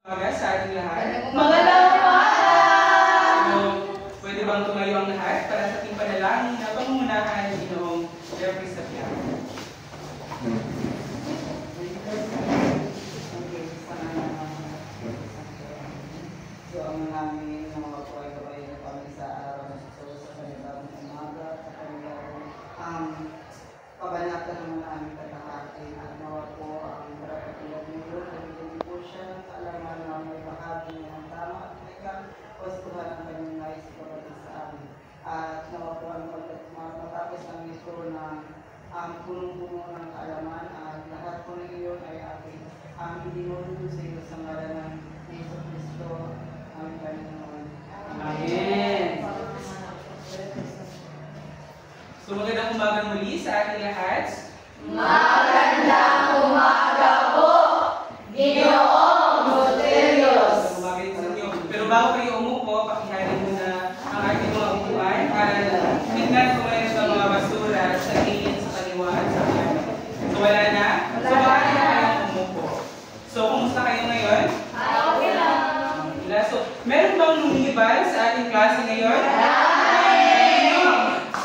Sa ating lahat. Magandang umaga! So, pwede bang tumayo ang lahat para sa ating panalangin na pangungunahan ng Ginoong Jeffrey Sapian. So, ang namin ng mga kapay-kapay na kami sa araw na sa kanilang umaga, sa kanilang kabanata ng mga aming katahatin at nawa po ang dapat-ilag nito na bigyan po siya ng kaalaman na may bahagi niya ng tama at teka pastuhan ang kanyang nais pagdating sa amin. At nawa po ang matapos ng ito na punong-puno ng kaalaman at lahat po ng iyon ay ating dinulo sa iyo sa ngalan ng Yesu Cristo, aming Panginoon. Amen! So magandang umaga muli sa ating lahat. Magandang umaga po, Ginoong Boterios! Umaga din sa inyo. Pero bago kayo umupo, pakihalin muna ang ating mga upuan para tignan kung mayroon sa mga basura sa gilid, sa kaliwa at sa kanan. So wala na? So baka na kayong umupo. So kumusta kayo ngayon? Okay lang. So meron bang lumilibal sa ating klase ngayon?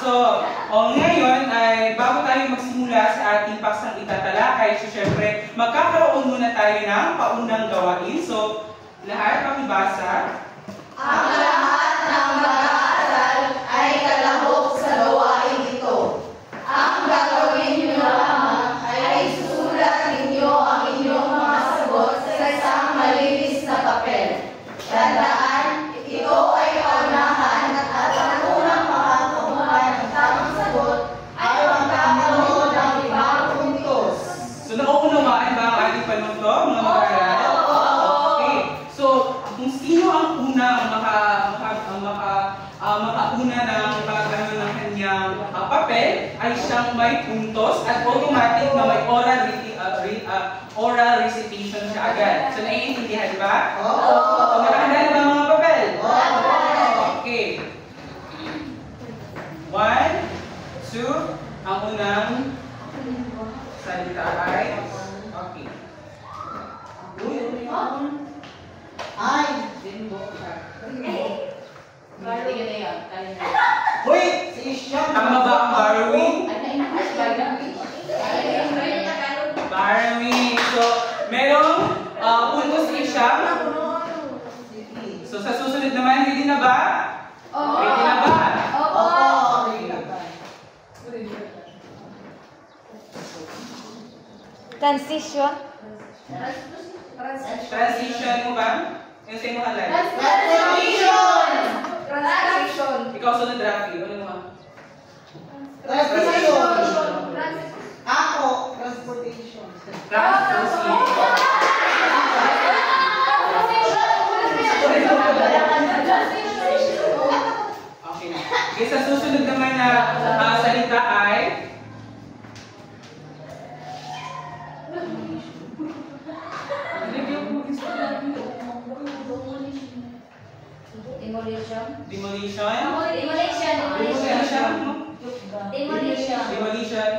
So, ngayon ay bago tayo magsimula sa ating paksang itatalakay, so syempre magkakaroon muna tayo ng paunang gawain. So, lahat pakibasa. Ang lahat ng mag-aaral ay kalahok sa gawain ito. Ang gagawin niyo lamang ay isusulat ninyo ang inyong mga sagot sa isang malinis na papel. Tandaan, ito ay paunahan at ang unang makakakuha ng tamang sagot ay magkakaroon ng 5 puntos. So, nauunawaan ba ang ating panuto, mga mag-aaral? Okay. So, kung sino ang unang makauna ng pagkano ng kanyang papel, ay siyang may puntos at automatic na may oral recitation siya agad. So, naiintindihan ba? So, nakahanda na ba ang mga papel? Okay. 1, 2, ang unang salita ay okay. Ay! Uy! Si Sean! Tama ba ang borrowing? Borrowing. So, merong puntos siya. So, sa susunod naman, ready na ba? Ready na ba? Transition. Transition mo ba? Yung sa'yo mo halay? Transition! Ikaw sunod, Rafi. Ano mo? Transportation! Ako! Transportation! Okay na. Okay, sa susunod naman na salita ay Demolition. demolition. Demolition. Demolition. Demolition.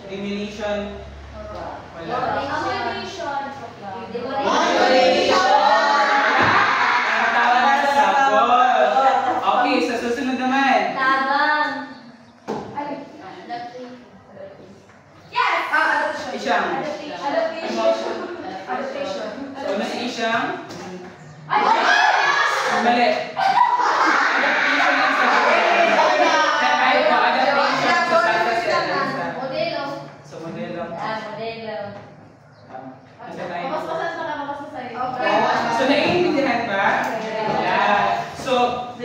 Demolition. Wala. Nakatawa na sa sagot. Okay, sa susunod naman. Tabang. Isyang. Adaptation. So, ano si Isyang? Mali. Adaptation ang sagot. Ay, adaptation sa sa Modelo. So, modelo. Modelo. So, naiintindihan ba? Yeah. So,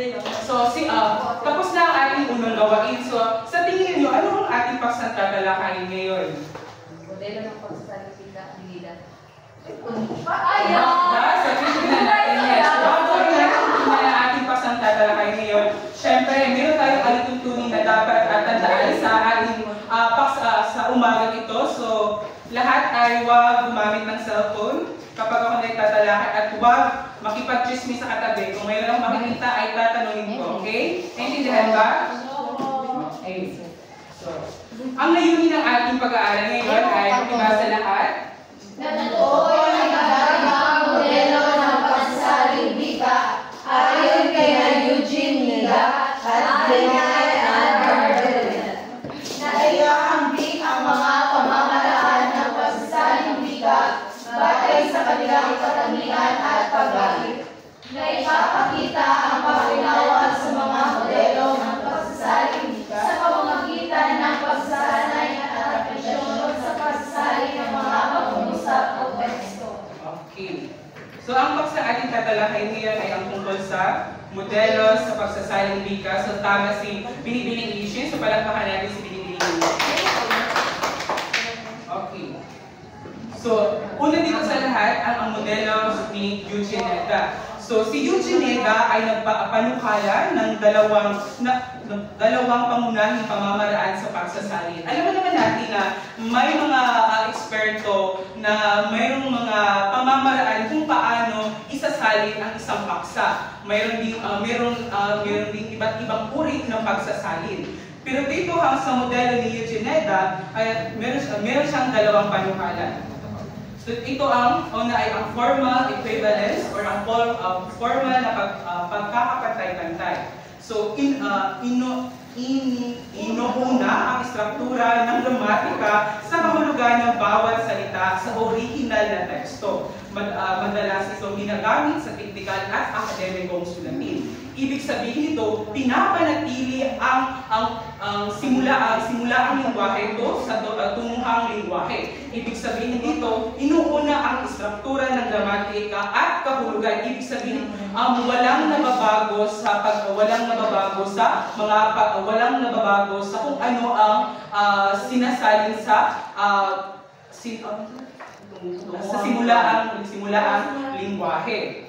tapos na ang ating unang gawain. So, sa tingin niyo, ano ang ating paksang tatalakayin ngayon? Modelo ng pagsasalita ng gila. Sa tingin natin, yes. Bago ang ating paksang tatalakayin ngayon, syempre, meron tayong alituntunin na dapat tandaan sa ating sa umaga ito. So, lahat ay huwag gumamit ng cellphone kapag ako nagtatalakay at huwag makipag-chismis sa katabi. Kung mayroon akong makikita ay tatanungin ko, okay? Naintindihan ba? Okay. So, ang layunin ng ating pag-aaral ngayon ay makibasa lahat. Ito ay ang modelo ng katangian at paggalit, na ipapakita ang pag-unawa sa mga modelo ng pagsasalin sa pamamagitan ng pagsasanay at apresyon sa pagsasalin ng mga pag-uusap o teksto. Okay. So ang paksa ating tatalakayin ngayon ay ang tungkol sa modelo sa pagsasaling wika. So tama si Binibining Ishin. So palakpakan natin si Binibining Ishin. Okay. So, una dito sa lahat ang modelo ni Eugene Neda. So, si Eugene Neda ay nagpapanukala ng dalawang pangunahing pamamaraan sa pagsasalin. Alam mo naman natin na may mga eksperto na mayroong mga pamamaraan kung paano isasalin ang isang paksa. Mayroon ding iba't ibang uri ng pagsasalin. Pero dito sa modelo ni Eugene Neda ay meron siyang dalawang panukala. So ito ang una ay ang formal equivalence or ang formal na pagkakapantay-pantay. So inuuna ang istruktura ng gramatika sa kahulugan ng bawat salita sa original na teksto. Madalas itong ginagamit sa teknikal at akademikong sulatin. Ibig sabihin nito, pinapanatili ang simulaang lingwahe ito sa tunguhang lingwahe. Ibig sabihin dito, inuuna ang istruktura ng gramatika at kahulugan. Ibig sabihin, walang nababago sa kung ano ang sinasalin sa simulaang lingwahe.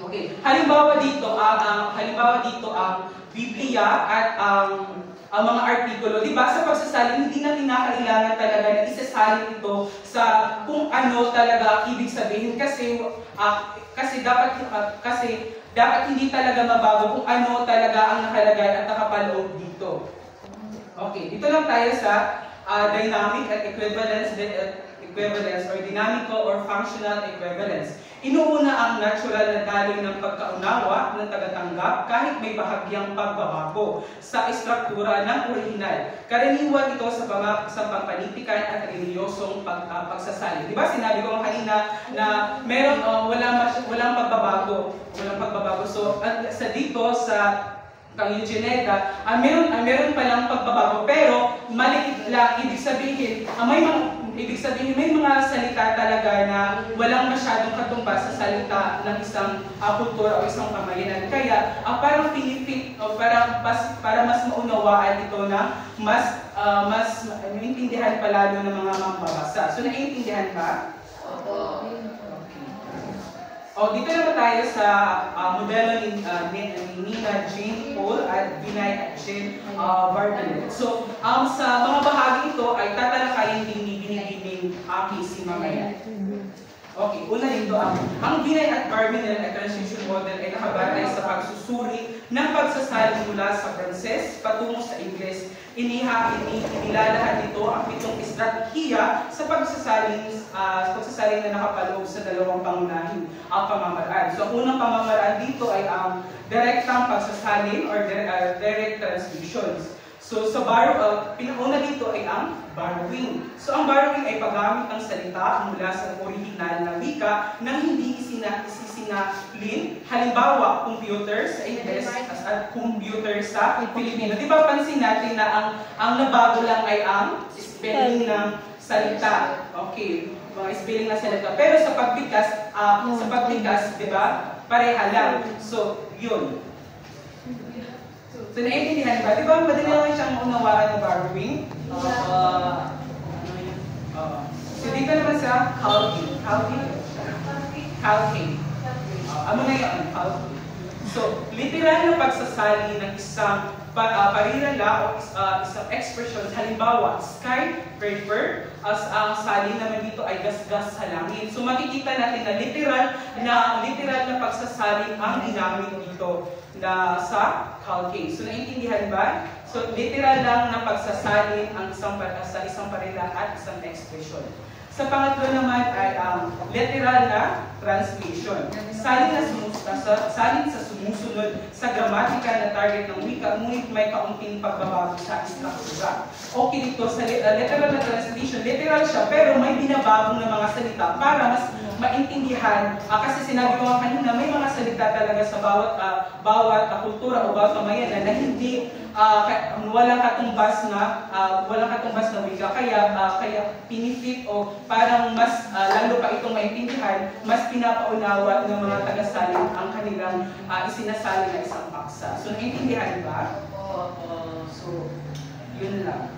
Okay. Halimbawa dito ang Biblia at ang mga artikulo. Di ba sa pagsasalin, hindi natin nakakailangan talaga na isasalin ito sa kung ano talaga ibig sabihin kasi dapat hindi talaga mabago kung ano talaga ang nakalagay at nakapaloob dito. Okay, dito lang tayo sa dynamic at equivalence or dynamical or functional equivalence. Inuuna ang natural na daloy ng pagkaunawa ng tagatanggap kahit may bahagyang pagbabago sa istruktura ng orihinal. Karaniwan ito sa pampanitikan at reliyosong pagsasalin. Di ba sinabi ko kanina na walang pagbabago. So sa dito sa kang Eugene Neda, meron palang pagbabago pero maliit lang. Ibig sabihin may mga salita talaga na walang masyadong katumbas sa salita ng isang kultura o isang pamayanan. Kaya parang pinipit o para mas maunawaan ito na mas naiintindihan palalo ng mga mambabasa. So naiintindihan ba? Opo. Dito naman tayo sa modelo ni Nina Jane Paul at Binay at Jane Bartlett. So, sa mga bahagi ito ay tatalakayin din ni Binibining si mamaya. Okay, una dito ang Binay at Bartlett at transition model ay nakabatay sa pagsusuri ng pagsasalin mula sa Pranses patungo sa Ingles. Inilalahan nito ang 7 estratehiya sa pagsasalin na nakapaloob sa dalawang pangunahing pamamaraan. So, ang unang pamamaraan dito ay ang direktang pagsasalin or direct transmissions. So, sa pinakauna dito ay ang borrowing. So, ang borrowing ay paggamit ng salita mula sa original na wika nang hindi isisinalin. Halimbawa, computer sa Ingles at computer sa Pilipino. Di ba pansin natin na ang nabago lang ay ang spelling ng salita. Okay, mga spelling ng salita. Pero sa pagbigkas, di ba, pareha lang. So, yun. So, naiintindihan ba? Di ba, madali lang siyang maunawaan ng borrowing? So, dito naman sa calcing. Ano na yun? Calcing. So, literal na pagsasali ng isang parirala o isang expression. Halimbawa, skyscraper, ang sali naman dito ay gasgas sa langit. So, makikita natin na literal na pagsasali ang ginamit dito na sa calcing. So, naiintindihan ba? So, literal lang na pagsasalin ang isang parila at isang expression. Sa pangatlo naman ay literal na translation. Salin sa sumusunod sa gramatika na target ng wika, ngunit may kaunting pagbabago sa istruktura. Okay dito, sa literal na translation, literal siya, pero may binabagong na mga salita para maintindihan. Kasi sinabi ko nga kanina, may mga salita talaga sa bawat kultura o bawat pamayanan na hindi walang katumbas na wika. Kaya pinifit o parang mas lalo pa itong maintindihan, mas pinapaunawa ng mga tagasalin ang kanilang isinasalin na isang paksa. So, naiintindihan ba? So, yun lang.